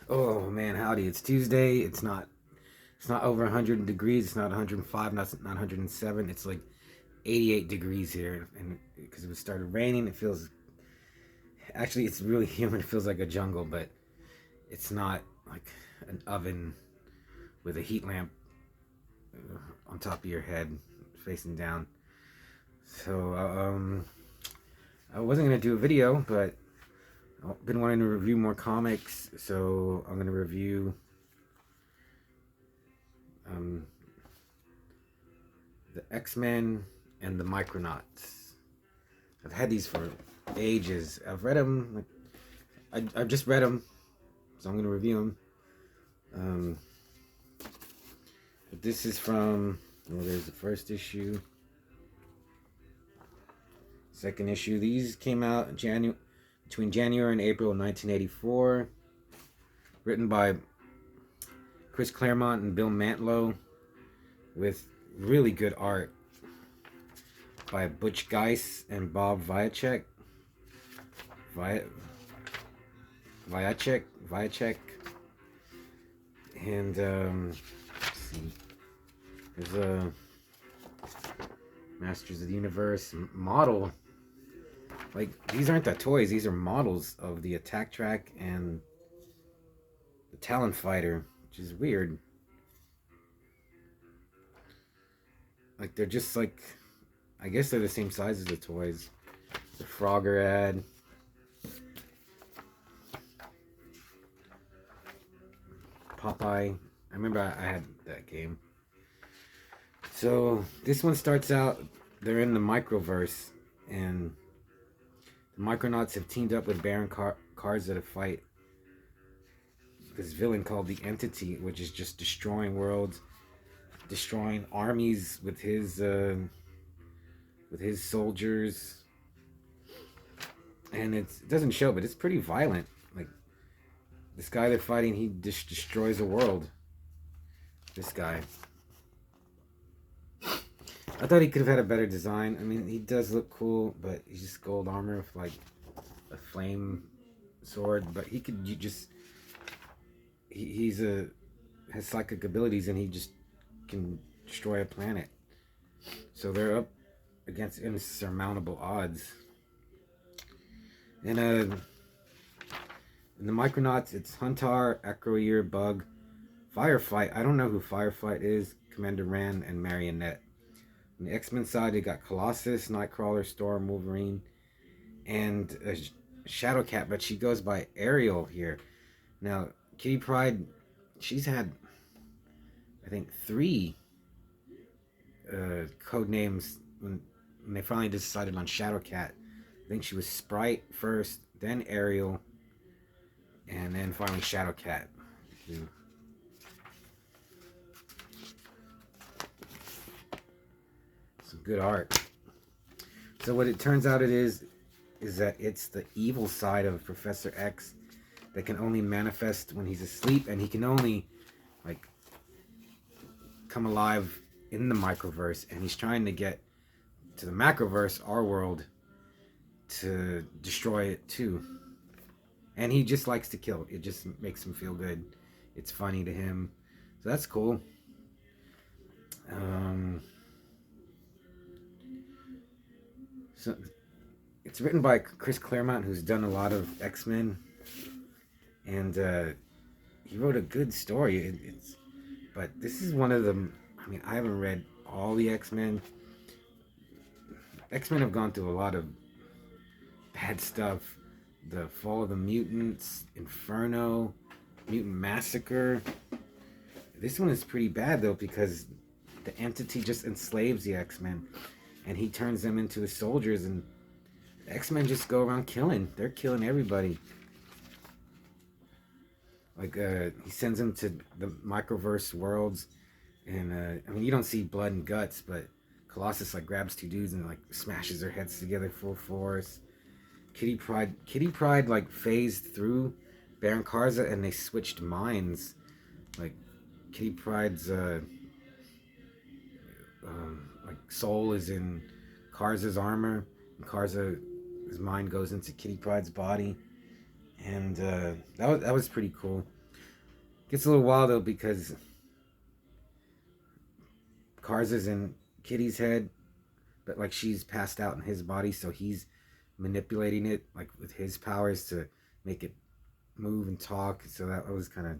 Oh man, howdy! It's Tuesday. It's not over 100 degrees. It's not 105. Not 107. It's like 88 degrees here, and because it started raining, it feels actually it's really humid. It feels like a jungle, but it's not like an oven with a heat lamp on top of your head, facing down. So I wasn't gonna do a video, but I've been wanting to review more comics, so I'm gonna review um, the X-Men and the Micronauts. I've had these for ages. I've read them. I've just read them, so I'm gonna review them. But this is from. Well, there's the first issue, second issue. These came out between January and April of 1984. Written by Chris Claremont and Bill Mantlo, with really good art by Butch Geis and Bob Viacek. Vi- Viacek. And let's see. There's a Masters of the Universe model. Like, these aren't the toys, these are models of the Attack Track and the Talon Fighter, which is weird. Like, they're just like, I guess they're the same size as the toys. The Frogger ad. Popeye. I remember I had that game. So this one starts out, they're in the Microverse, and the Micronauts have teamed up with Baron Karza to fight this villain called the Entity, which is just destroying worlds, destroying armies with his soldiers. And it doesn't show, but it's pretty violent. Like, this guy they're fighting, he just destroys a world. This guy. I thought he could have had a better design. I mean, he does look cool, but he's just gold armor with like a flame sword. But he could he's a has psychic abilities, and he just can destroy a planet. So they're up against insurmountable odds. And in the Micronauts, it's Huntar, Echoear, Bug, Firefight. I don't know who Firefight is. Commander Rand and Marionette. On the X-Men side, they got Colossus, Nightcrawler, Storm, Wolverine, and Shadowcat, but she goes by Ariel here. Now, Kitty Pryde, she's had, I think, 3 code names when they finally decided on Shadowcat. I think she was Sprite first, then Ariel, and then finally Shadowcat. Some good art. So what it turns out it is that it's the evil side of Professor X that can only manifest when he's asleep, and he can only like come alive in the microverse, and he's trying to get to the macroverse, our world, to destroy it too. And he just likes to kill. It just makes him feel good. It's funny to him. So that's cool. So it's written by Chris Claremont, who's done a lot of X-Men, and he wrote a good story. But this is one of them. I mean, I haven't read all the X-Men. X-Men have gone through a lot of bad stuff. The Fall of the Mutants, Inferno, Mutant Massacre. This one is pretty bad though, because the Entity just enslaves the X-Men, and he turns them into his soldiers, and the X-Men just go around killing. They're killing everybody. Like, he sends them to the microverse worlds, and I mean, you don't see blood and guts, but Colossus like grabs 2 dudes and like smashes their heads together full force. Kitty Pryde like phased through Baron Karza, and they switched minds. Like, Kitty Pryde's like soul is in Karza's armor, and Karza's mind goes into Kitty Pryde's body, and that was pretty cool. Gets a little wild though because Cars is in Kitty's head, but like she's passed out in his body, so he's manipulating it like with his powers to make it move and talk. So that was kind of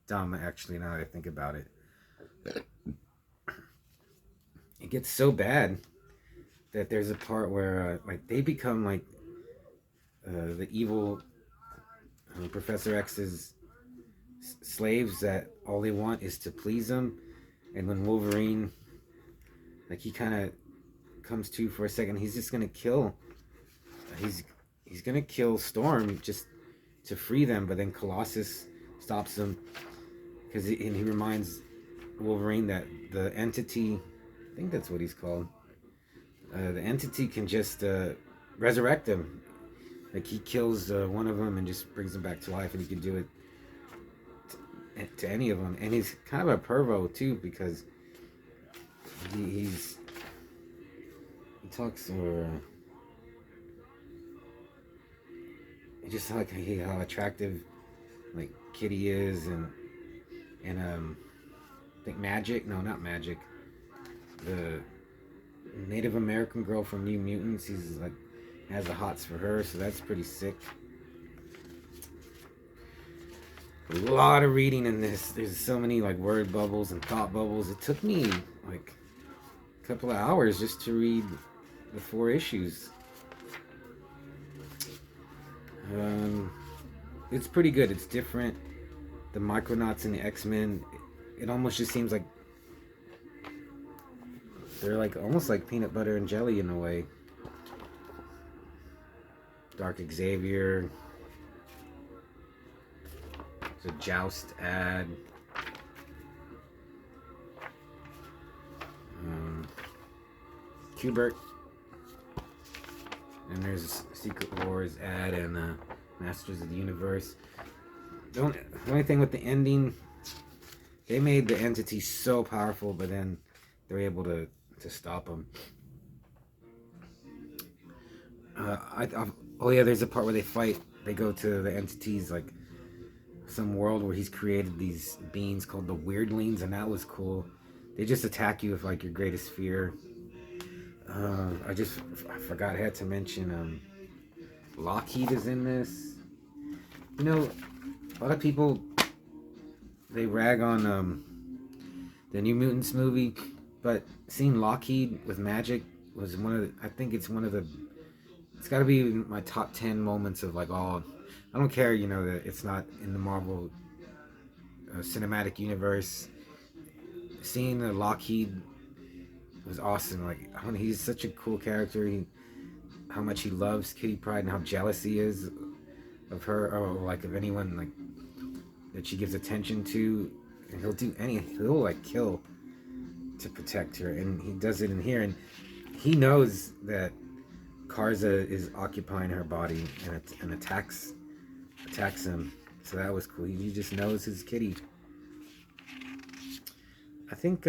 dumb, actually. Now that I think about it, it gets so bad that there's a part where like they become like the evil Professor X's slaves that all they want is to please him. And when Wolverine, like he kind of comes to for a second, he's just gonna kill. He's he's gonna kill Storm just to free them, but then Colossus stops him because he reminds Wolverine that the entity, I think that's what he's called, the entity can just resurrect him. Like he kills one of them and just brings him back to life, and he can do it to any of them. And he's kind of a pervo too because he talks or just like how attractive like Kitty is, and I think Magic, no, not Magic, the Native American girl from New Mutants, he's like has the hots for her, so that's pretty sick. A lot of reading in this. There's so many like word bubbles and thought bubbles. It took me like a couple of hours just to read the 4 issues. It's pretty good. It's different. The Micronauts and the X-Men, it almost just seems like they're like almost like peanut butter and jelly in a way. Dark Xavier. There's a Joust ad. Qbert. And there's Secret Wars ad and Masters of the Universe. The only thing with the ending, they made the entity so powerful, but then they're able to stop them. Oh yeah, there's a part where they fight. They go to the entity's like some world where he's created these beings called the Weirdlings, and that was cool. They just attack you with like your greatest fear. I forgot I had to mention Lockheed is in this. You know, a lot of people they rag on the New Mutants movie, but seeing Lockheed with magic was one of the, I think it's one of the, it's got to be my top 10 moments of like all. I don't care, you know, that it's not in the Marvel cinematic universe. Seeing the Lockheed was awesome. Like, I mean, he's such a cool character. How much he loves Kitty Pryde and how jealous he is of her, or like of anyone like that she gives attention to. And he'll like kill to protect her, and he does it in here. And he knows that Karza is occupying her body and attacks him. So that was cool. He just knows his Kitty. I think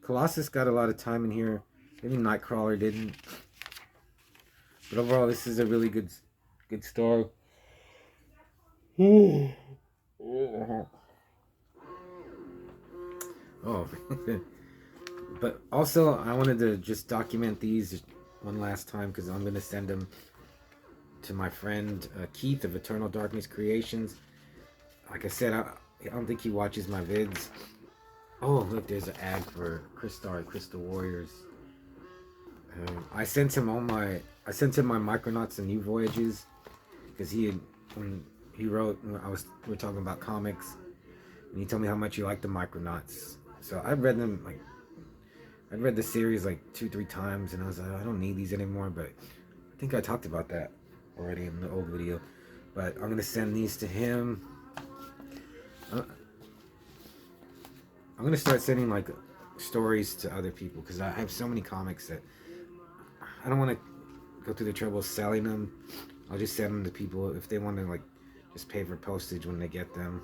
Colossus got a lot of time in here. Maybe Nightcrawler didn't. But overall, this is a really good story. Oh. But also, I wanted to just document these one last time because I'm going to send them to my friend Keith of Eternal Darkness Creations. Like I said, I don't think he watches my vids. Oh, look, there's an ad for Crystal Warriors. I sent him my Micronauts and New Voyages because when we were talking about comics, and he told me how much he liked the Micronauts. So I read them I'd read the series like 2-3 times, and I was like, I don't need these anymore. But I think I talked about that already in the old video. But I'm gonna send these to him. I'm gonna start sending like stories to other people because I have so many comics that I don't want to go through the trouble of selling them. I'll just send them to people if they want to like just pay for postage when they get them.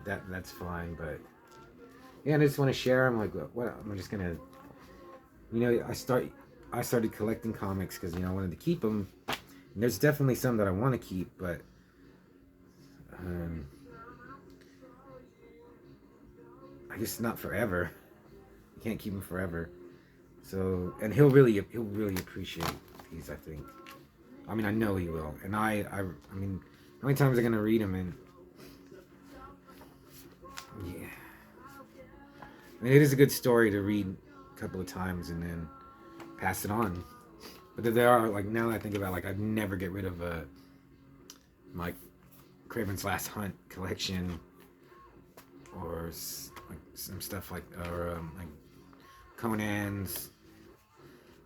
That's fine. But yeah, I just want to share them. Like, what I'm just gonna, you know, I started collecting comics because, you know, I wanted to keep them. And there's definitely some that I want to keep, but I guess not forever. You can't keep him forever. So, and he'll really appreciate these, I think. I mean, I know he will. And I mean, how many times are gonna read them? And yeah, I mean, it is a good story to read a couple of times and then pass it on. But there are, like, now that I think about it, like, I'd never get rid of my Kraven's Last Hunt collection, or like some stuff like, or like Conan's,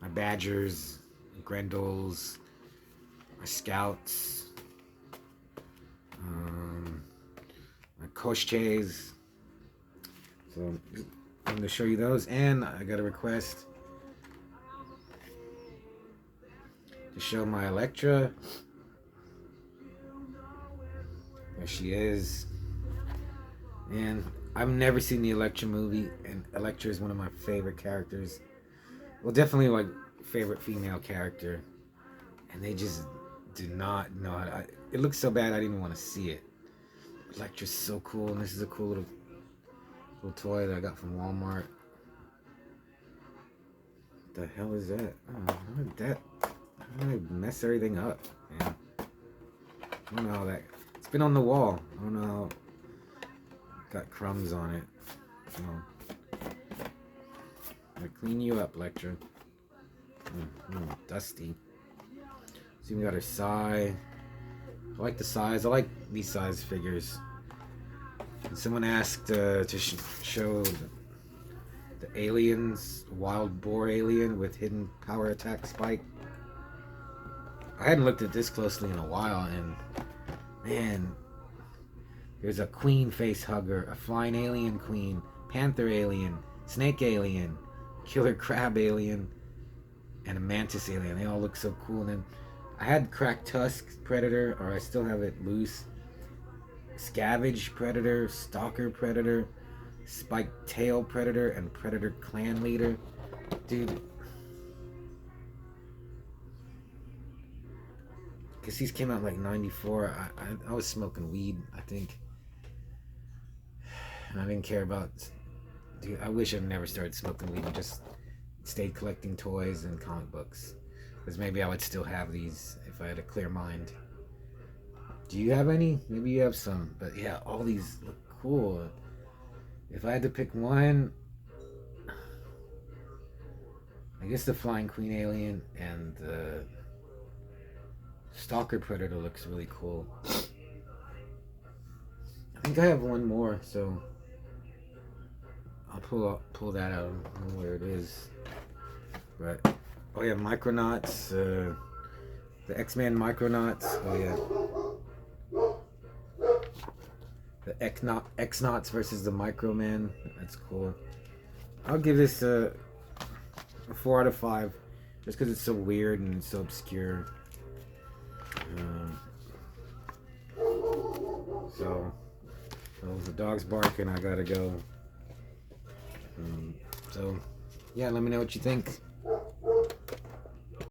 my Badgers, Grendel's, my Scouts, my Koshchets. So I'm going to show you those, and I got a request to show my Electra. There she is. And I've never seen the Electra movie, and Electra is one of my favorite characters. Well, definitely like favorite female character. And they just do not know how to. It looks so bad I didn't even want to see it. Electra's so cool, and this is a cool little toy that I got from Walmart. What the hell is that? Oh, how did that? How did I mess everything up, man? I don't know how that. It's been on the wall. I don't know how. Got crumbs on it. So, I clean you up, Electra. Dusty. So we got her Sai. I like the size. I like these size figures. And someone asked to show the aliens, wild boar alien with hidden power attack spike. I hadn't looked at this closely in a while, and man, there's a queen face hugger, a flying alien queen, panther alien, snake alien, killer crab alien, and a mantis alien. They all look so cool. And then I had cracked tusk predator, or I still have it loose. Scavenge predator, stalker predator, spiked tail predator, and predator clan leader. Dude, because these came out in like '94. I was smoking weed, I think. And I didn't care about. Dude, I wish I'd never started smoking weed and just stayed collecting toys and comic books. Because maybe I would still have these if I had a clear mind. Do you have any? Maybe you have some. But yeah, all these look cool. If I had to pick one, I guess the Flying Queen Alien and the Stalker Predator looks really cool. I think I have one more, so I'll pull that out. I don't know where it is. But oh yeah, Micronauts, the X-Men Micronauts. Oh yeah, the X-Nauts versus the Microman. That's cool. I'll give this a 4 out of 5, just because it's so weird and it's so obscure. So the dog's barking. I gotta go. So yeah, let me know what you think.